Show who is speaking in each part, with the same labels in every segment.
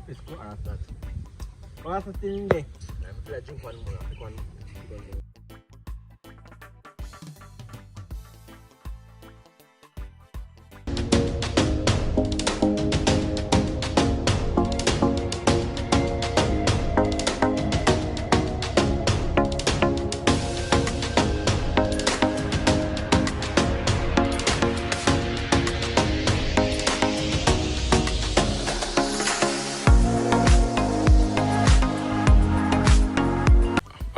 Speaker 1: It's good as that. What's the thing there? I'm going to drink one more.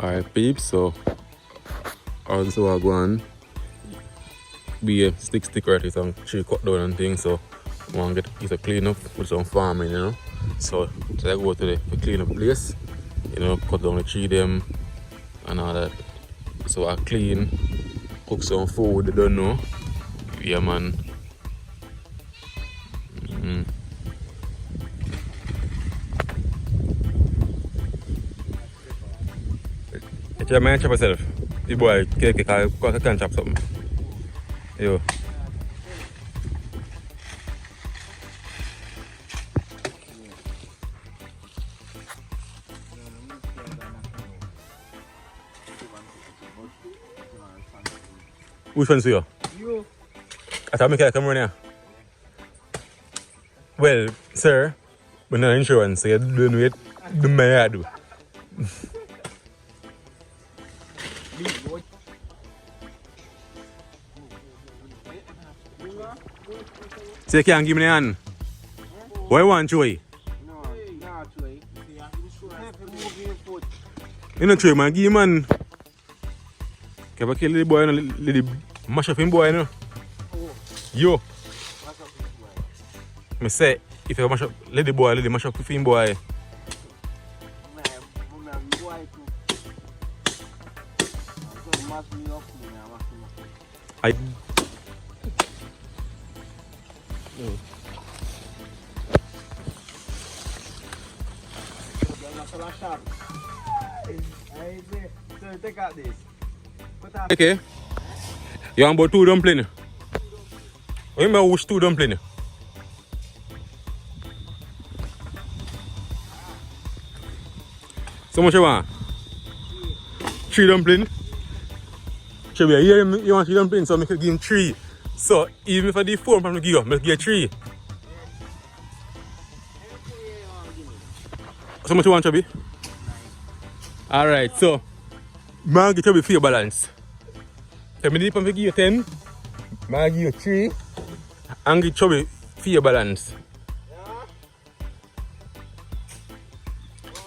Speaker 2: Alright peeps, so also a Gwaan be a stick right with some tree cut down and things, so I want to get it clean up with some farming, you know. So I go to the clean up place, you know, cut down the tree them and all that. So I clean, cook some food, they don't know. Yeah man. Yeah, man, chop yourself. The boy can chop something. Yo. Which one's you? You. I thought I come around here. Well, sir, we're not insurance, so you don't wait. Do my do. So you can't give me the hand? What you want, Joey?
Speaker 1: No, not Joey.
Speaker 2: You know, Joey, man, give him man. Can I kill the boy and let the mash up him boy, you know? Yo. I say, if you mash up, let the mash up him boy. I
Speaker 1: take out this.
Speaker 2: okay. You want about 2 dumplings? What do you mean 2 dumplings? So much you want? 3 dumplings? Should we hear him? You want 3 dumplings, so I could give him 3. So even if I did 4, I'm going to give you, I give you 3. So much you want, Chubby? Alright, so I'm give Chubby for your balance. So I'm going to give you 10, I'm going to give you 3, and give Chubby for your balance.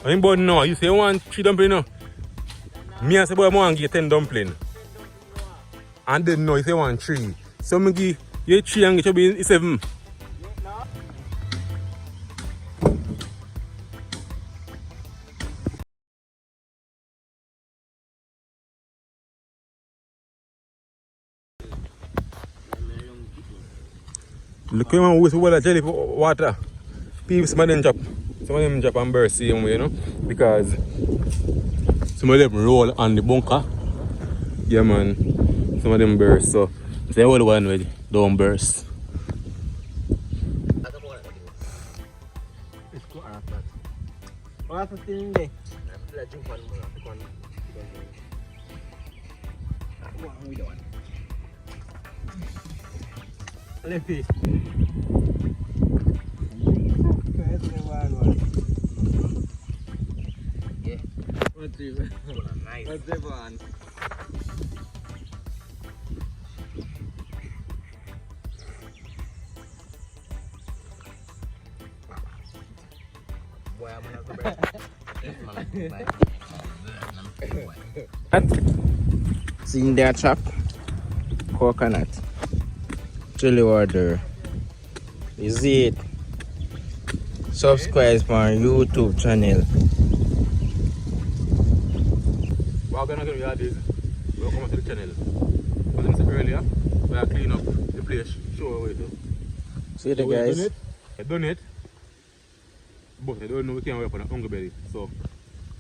Speaker 2: I'm about now, you say you want 3 dumplings now? Me I say boy I want to give you 10 dumplings. And then no, you say you want 3. So I'm going to give you 3 and give Chubby 7. Look at him with water jelly for water. People, some of them chop and burst same way, you know, because some of them roll on the bunker. Yeah man, some of them burst, so the whole one way don't burst.
Speaker 1: It's good as that. What's the thing there? I'm going to drink one more. What we doing? Let's see. Yeah. What's nice. What's Jevaughn? Boy, I'm gonna go back. Seeing that chop? Coconut. Chili water. Is it? Subscribe to my YouTube channel.
Speaker 2: What we're going to do is welcome to the channel. As I said earlier, we are cleaning up the place, show away to.
Speaker 1: See the guys.
Speaker 2: I done it, but I don't know we can work on a hungry belly. So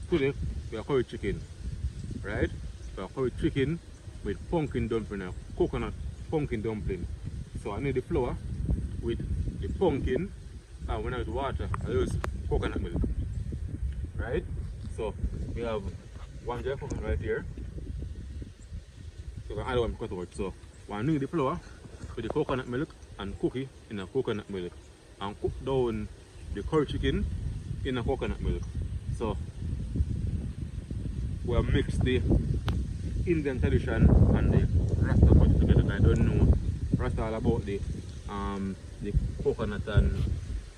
Speaker 2: today we are curry chicken, right? We are curry chicken with pumpkin dumpling, coconut pumpkin dumpling. So I need the flour with the pumpkin And when I use water, I use coconut milk. Right? So we have 1 jar of coconut right here. So we can add 1 cuthbert. So one knead the flour with the coconut milk and cook it in a coconut milk. And cook down the curry chicken in a coconut milk. So we'll mix the Indian tradition and the Rasta culture together. I don't know Rasta all about the coconut and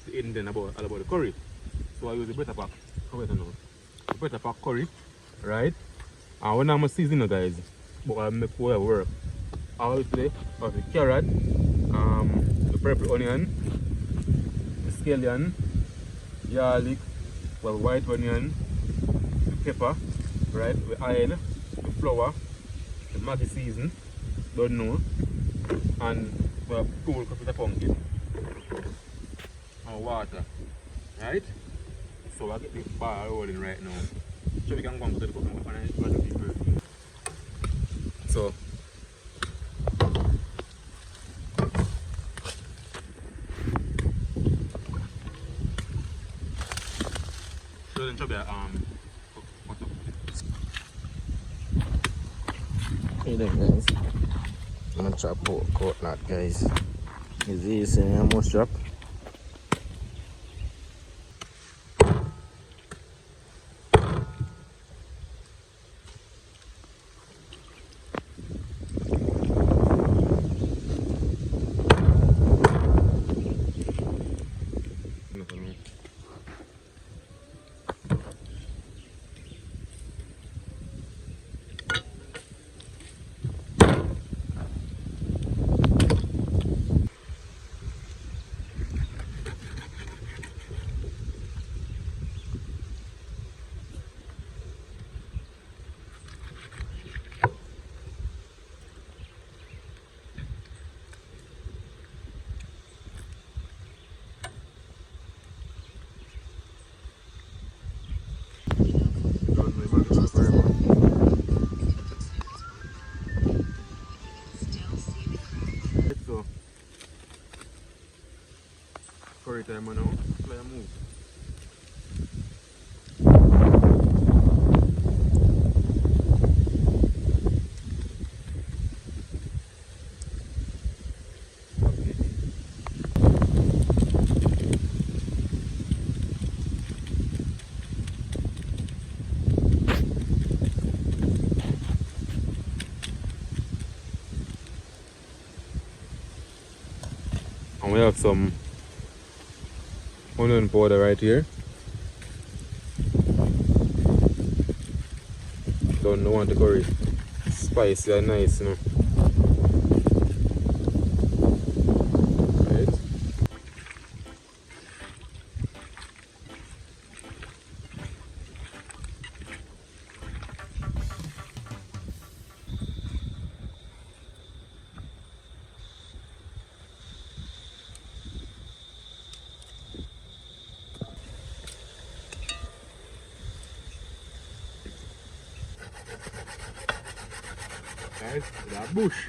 Speaker 2: the Indian all about the curry. So I use the butter pack. How better now? The butter pack curry, right? And when I'm seasoning guys, but I make what work. Obviously, I have the carrot, the purple onion, the scallion, garlic, well, white onion, the pepper, right? The oil, the flour, the Maggi season, don't know, and we have cool coffee pumpkin and water, right? So I get the bar rolling right now. So we can go to the cooking and so then chop it
Speaker 1: Hey there guys. I'm gonna chop coconut guys. Is easy, I must chop.
Speaker 2: So curry time now, play a move. And we have some onion powder right here. Don't want the curry spicy and nice, you know. Right. Guys, with a bush,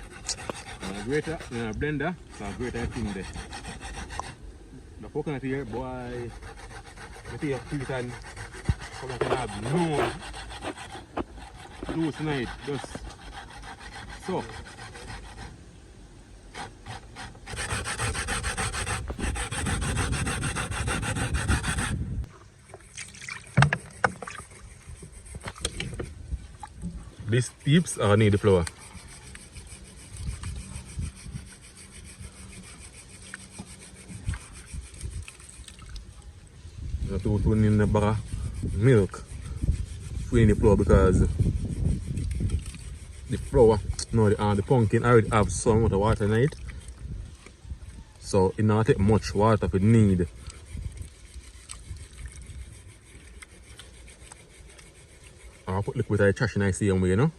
Speaker 2: and a grater, and a blender, so a grater thing there. The coconut here, boy, I take a feet and come up and have no juice tonight, just so. These tips are need the flour. You have to put in the bag of milk in the flour because the flour, no, the pumpkin already have some of the water in it. So it not take much water if it need. I'll put liquid I trash in the same way, you know.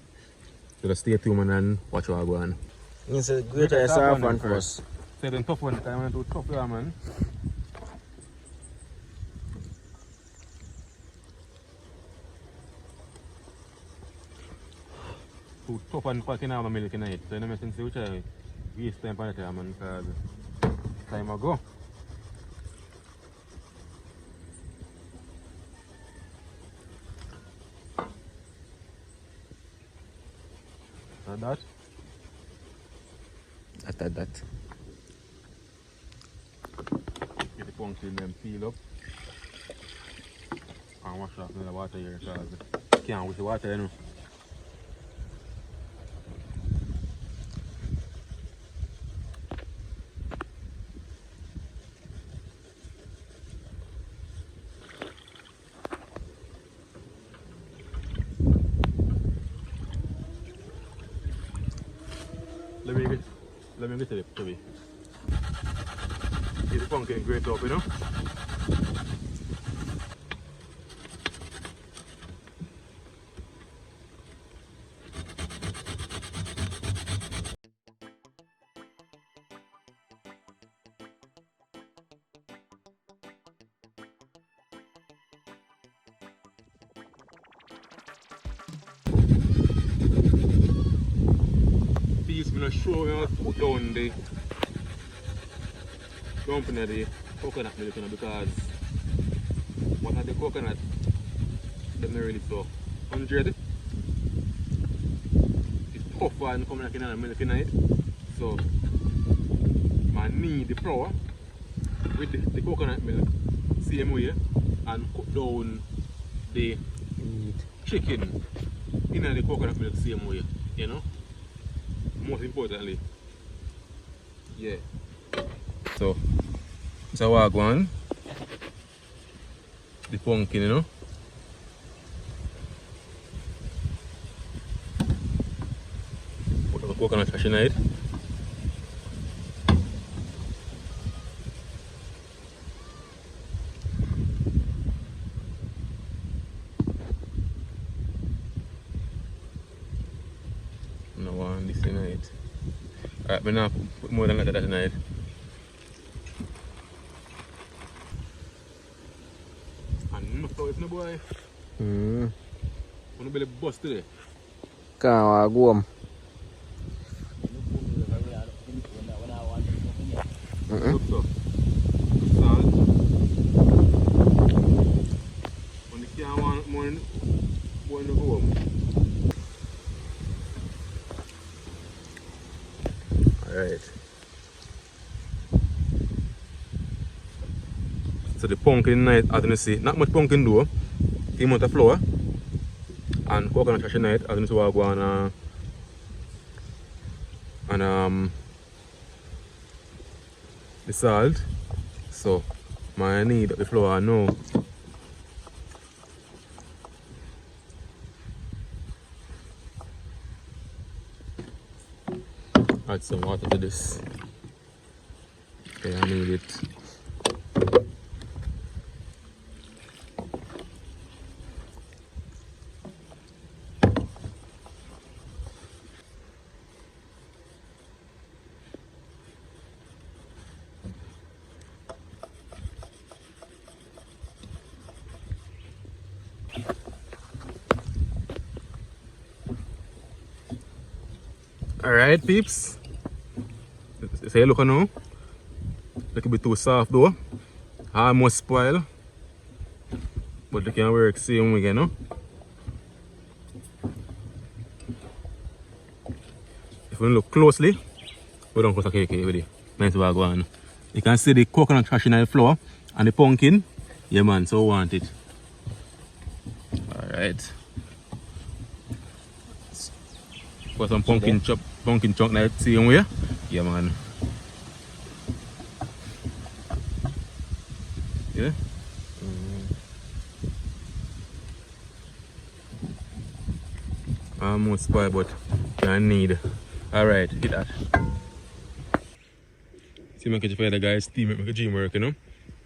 Speaker 2: So just stay tuned and watch what I go on.
Speaker 1: It's a great saffron for us.
Speaker 2: So then tough one, I want to do tough one, man. Too tough one, because I can have milk in it. So I don't make sense which I waste time on it, man, because time ago. that.
Speaker 1: After that.
Speaker 2: Get the pumpkin then peel up and wash off the water here because you can't wash the water, you know. Let me get it to me. Get the pumpkin grate up, you know. Please, I'm going to show you how to put down the dumpling of the coconut milk, you know, because what are the coconut that not really so 100. It's tough and coming like in the milk in it. So I need the flour with the coconut milk same way and cook down the chicken in the coconut milk same way, you know. Most importantly. Yeah. So it's a Gwaan. The pumpkin, you know. Put the coconut ash in it. No one this in it. Alright, but now put more than that in it. And no flour, no boy. Wanna be bust today?
Speaker 1: Can't go.
Speaker 2: Look so. Salt. When you can't want more to go home. Alright. So the pumpkin night, as you see, not much pumpkin though. The amount of flour and coconut ash night, as you see, we're going and the salt. So I need the flour now. Add some water to this. Okay, I need it. Alright, peeps. Say look now. Look a bit too soft though. Almost spoil. But they can work same way, you know. If we look closely, we don't close a cake with it. Nice Gwaan. You can see the coconut ash in the flour and the pumpkin. Yeah man, so we want it. Alright. Put some pumpkin chunk like same way. Yeah man. Yeah? Almost spoiled, but I need. Alright, hit that. See my kitchen fire guys, steam it, make a gym work, you know.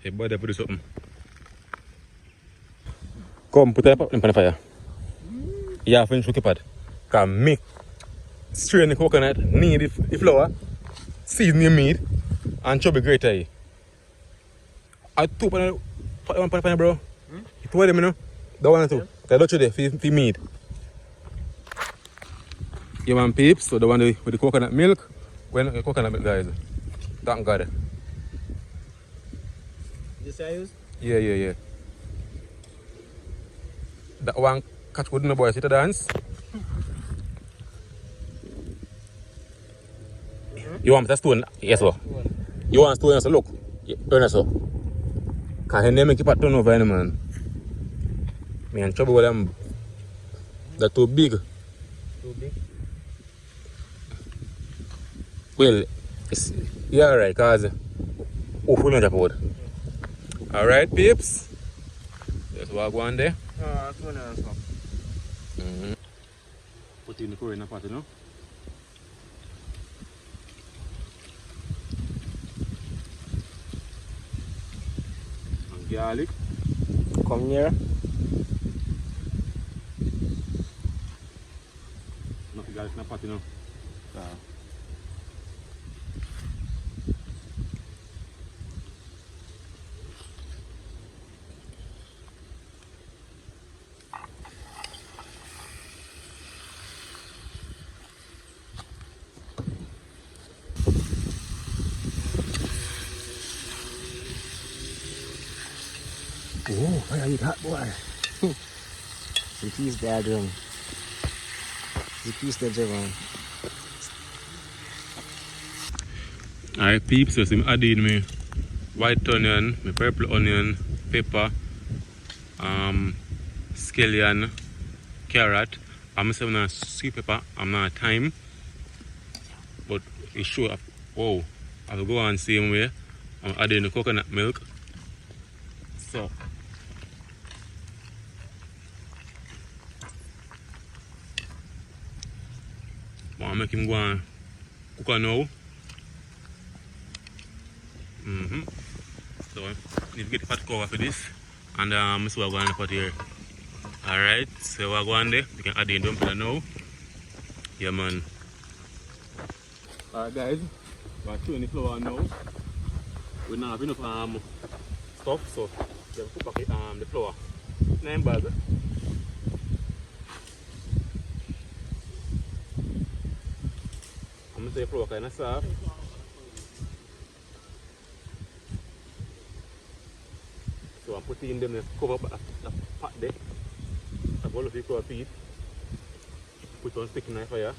Speaker 2: Hey body put something. Come put it up in the fire. Yeah, finish with the pot. Can make strain the coconut, knead the flour, season your meat, and chop it great eye. I two pan one pan bro. Two of them, you know. The one and two. The Dutch there for meat. You want peeps, so the one with the coconut milk. When the coconut milk guys. Thank God.
Speaker 1: This I use?
Speaker 2: Yeah. That one catch good in the boys, see the dance. You want me to stone? Yes, sir. You want stone? Yes, sir. Look. Turn it so. Because he never keep a turn over any man. Me in trouble with them. They're too big.
Speaker 1: Too big.
Speaker 2: Well, it's, yeah, alright, because hopefully not about. Alright, peeps. Just walk one there.
Speaker 1: That's one of them.
Speaker 2: Put in the curry in the pot, you know. And garlic.
Speaker 1: Come here.
Speaker 2: Enough garlic in the pot, you know.
Speaker 1: Oh, I eat hot boy. The piece there, Jevaughn. The piece there, Jevaughn.
Speaker 2: Alright, peeps, so I'm adding me white onion, my purple onion, pepper, scallion, carrot. I'm saving a sweet pepper, I'm not thyme. But it's sure, wow, I will go on same way. I'm adding the coconut milk. So, I'll make him go and cook on now. So, need to get the pot cover for this. And this is what we're going to put here. Alright, so we're going there. You can add in dumpling now. Yeah, man. Alright, guys. We're throwing the flour now. We don't have enough stuff, so we have to put back the flour. 9 bags. I'm going to say flour kind of soft. So I'm putting them in cover up the pot there. I've got a few flour feet. Put on stick knife fire.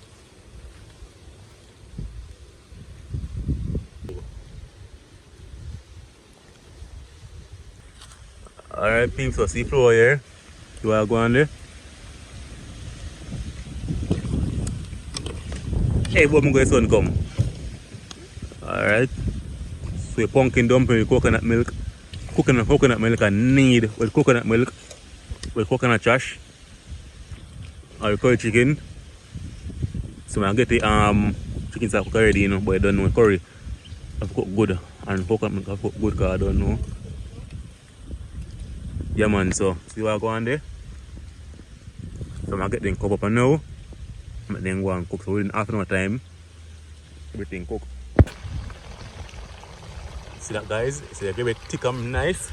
Speaker 2: Alright, peeps, so see flour here. You are going there. Hey, but I'm going to sun come. Alright. So your pumpkin dumpling with coconut milk. Coconut milk I need with coconut milk with coconut trash or curry chicken. So I get the chicken that cook already, you know, but I don't know curry. I've cooked good and coconut milk I've cooked good because I don't know. Yeah man, so see what I go on there. So I get them cook up and now. I then go and cook, so within half an hour time everything cook. See that guys? See they give it thick and nice.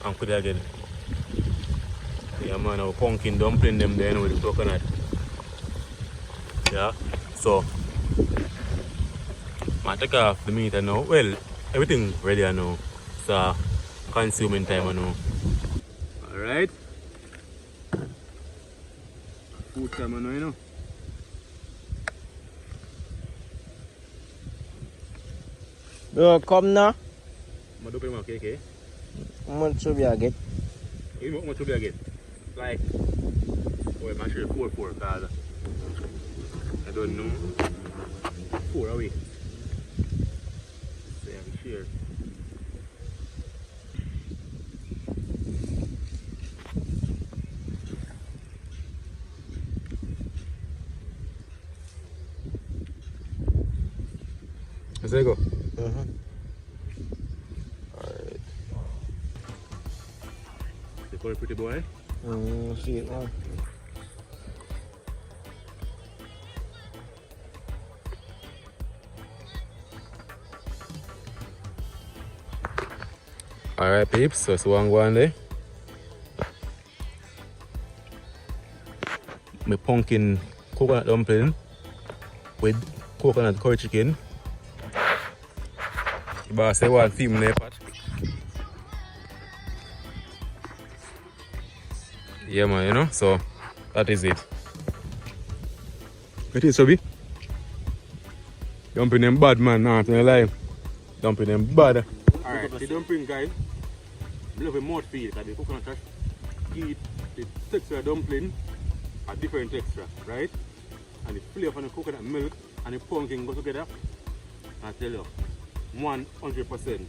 Speaker 2: And put it again. Yeah man, our pumpkin dumpling them there with the coconut. Yeah. So I take off the meat now. Well, everything ready now. So consuming time now. Alright. Food time now, you know.
Speaker 1: Bro, come now.
Speaker 2: I'm going to do my cake.
Speaker 1: How much should we get?
Speaker 2: You know how much should I get? Like, oh, I'm sure 4 because I don't know. 4 away. So I'm sure. There you go. Alright. You call it pretty boy?
Speaker 1: See it now.
Speaker 2: Alright peeps, so it's one going there. My pumpkin coconut dumpling with coconut curry chicken. But say what film there, Pat. Yeah man, you know, so that is it. It is, Sobi. Dumpling them bad, man, not gonna lie. Dumpling them bad. Alright, the dumpling guy, I love a mouth feel because the coconut touch eat the texture of dumpling a different texture, right? And the flavor of the coconut milk and the pumpkin go together. I tell you, 100%.